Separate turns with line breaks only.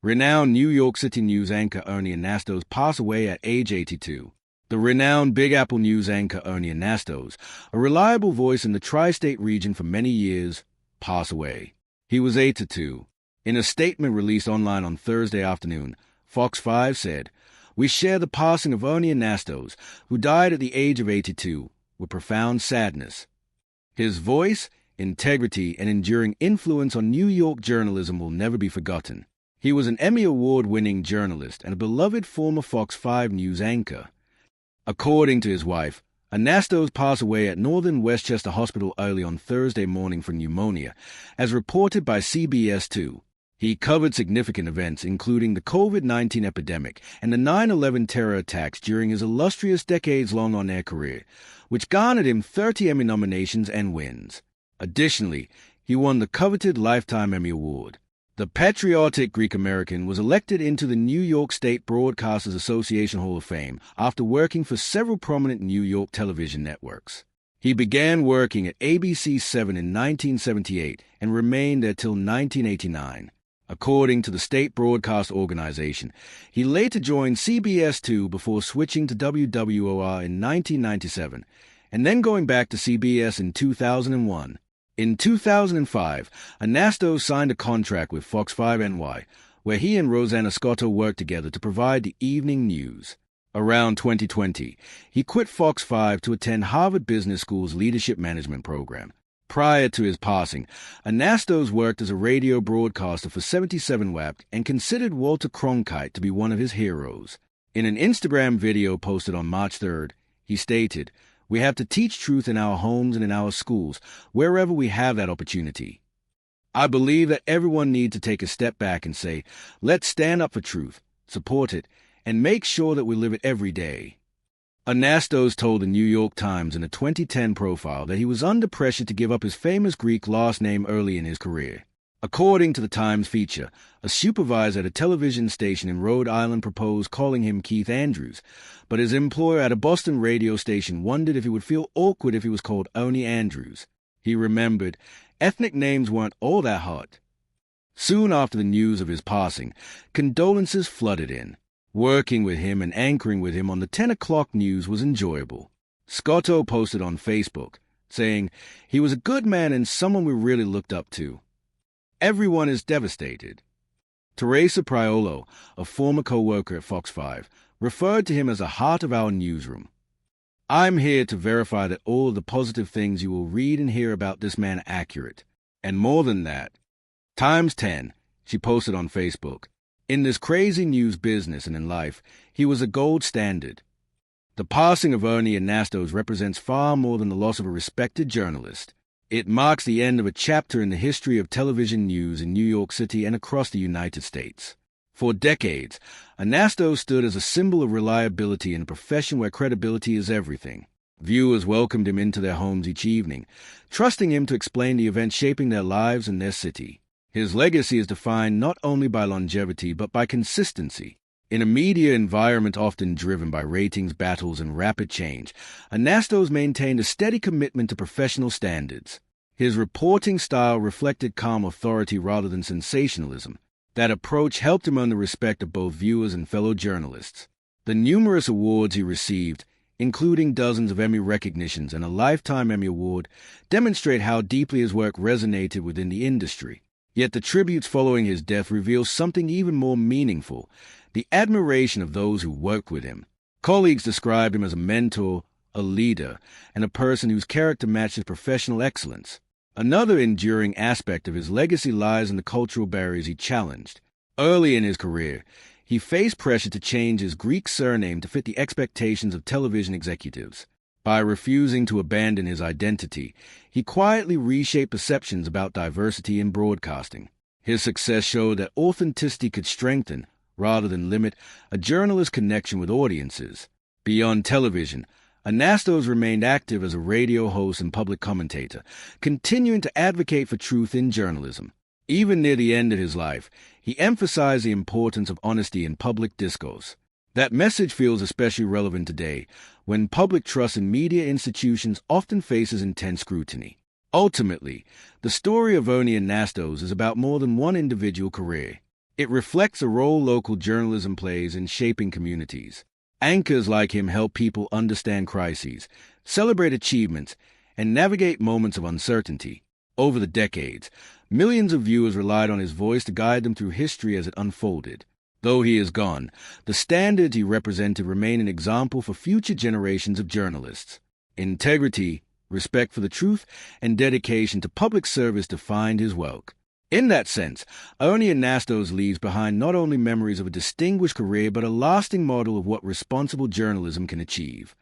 Renowned New York City news anchor Ernie Anastos passed away at age 82. The renowned Big Apple news anchor Ernie Anastos, a reliable voice in the tri-state region for many years, passed away. He was 82. In a statement released online on Thursday afternoon, Fox 5 said, "We share the passing of Ernie Anastos, who died at the age of 82, with profound sadness. His voice, integrity, and enduring influence on New York journalism will never be forgotten. He was an Emmy Award-winning journalist and a beloved former Fox 5 news anchor." According to his wife, Anastos passed away at Northern Westchester Hospital early on Thursday morning for pneumonia, as reported by CBS-2. He covered significant events including the COVID-19 epidemic and the 9/11 terror attacks during his illustrious decades-long on-air career, which garnered him 30 Emmy nominations and wins. Additionally, he won the coveted Lifetime Emmy Award. The patriotic Greek-American was elected into the New York State Broadcasters Association Hall of Fame after working for several prominent New York television networks. He began working at ABC-7 in 1978 and remained there till 1989. According to the State Broadcast Organization, he later joined CBS-2 before switching to WWOR in 1997, and then going back to CBS in 2001. In 2005, Anastos signed a contract with Fox 5 NY, where he and Rosanna Scotto worked together to provide the evening news. Around 2020, he quit Fox 5 to attend Harvard Business School's Leadership Management program. Prior to his passing, Anastos worked as a radio broadcaster for 77 WABC and considered Walter Cronkite to be one of his heroes. In an Instagram video posted on March 3rd, he stated, "We have to teach truth in our homes and in our schools, wherever we have that opportunity. I believe that everyone needs to take a step back and say, let's stand up for truth, support it, and make sure that we live it every day." Anastos told the New York Times in a 2010 profile that he was under pressure to give up his famous Greek last name early in his career. According to the Times feature, a supervisor at a television station in Rhode Island proposed calling him Keith Andrews, but his employer at a Boston radio station wondered if he would feel awkward if he was called Ernie Andrews. He remembered, ethnic names weren't all that hard. Soon after the news of his passing, condolences flooded in. Working with him and anchoring with him on the 10 o'clock news was enjoyable. Scotto posted on Facebook, saying, "He was a good man and someone we really looked up to. Everyone is devastated." Teresa Priolo, a former co-worker at Fox 5, referred to him as the heart of our newsroom. "I'm here to verify that all of the positive things you will read and hear about this man are accurate. And more than that, times 10, she posted on Facebook. "In this crazy news business and in life, he was a gold standard." The passing of Ernie Anastos represents far more than the loss of a respected journalist. It marks the end of a chapter in the history of television news in New York City and across the United States. For decades, Anastos stood as a symbol of reliability in a profession where credibility is everything. Viewers welcomed him into their homes each evening, trusting him to explain the events shaping their lives and their city. His legacy is defined not only by longevity but by consistency. In a media environment often driven by ratings battles and rapid change, Anastos maintained a steady commitment to professional standards. His reporting style reflected calm authority rather than sensationalism. That approach helped him earn the respect of both viewers and fellow journalists. The numerous awards he received, including dozens of Emmy recognitions and a Lifetime Emmy Award, demonstrate how deeply his work resonated within the industry. Yet the tributes following his death reveal something even more meaningful: the admiration of those who worked with him. Colleagues described him as a mentor, a leader, and a person whose character matched his professional excellence. Another enduring aspect of his legacy lies in the cultural barriers he challenged. Early in his career, he faced pressure to change his Greek surname to fit the expectations of television executives. By refusing to abandon his identity, he quietly reshaped perceptions about diversity in broadcasting. His success showed that authenticity could strengthen, rather than limit, a journalist's connection with audiences. Beyond television, Anastos remained active as a radio host and public commentator, continuing to advocate for truth in journalism. Even near the end of his life, he emphasized the importance of honesty in public discourse. That message feels especially relevant today, when public trust in media institutions often faces intense scrutiny. Ultimately, the story of Ernie Anastos is about more than one individual career. It reflects a role local journalism plays in shaping communities. Anchors like him help people understand crises, celebrate achievements, and navigate moments of uncertainty. Over the decades, millions of viewers relied on his voice to guide them through history as it unfolded. Though he is gone, the standards he represented remain an example for future generations of journalists. Integrity, respect for the truth, and dedication to public service defined his work. In that sense, Ernie Anastos leaves behind not only memories of a distinguished career but a lasting model of what responsible journalism can achieve.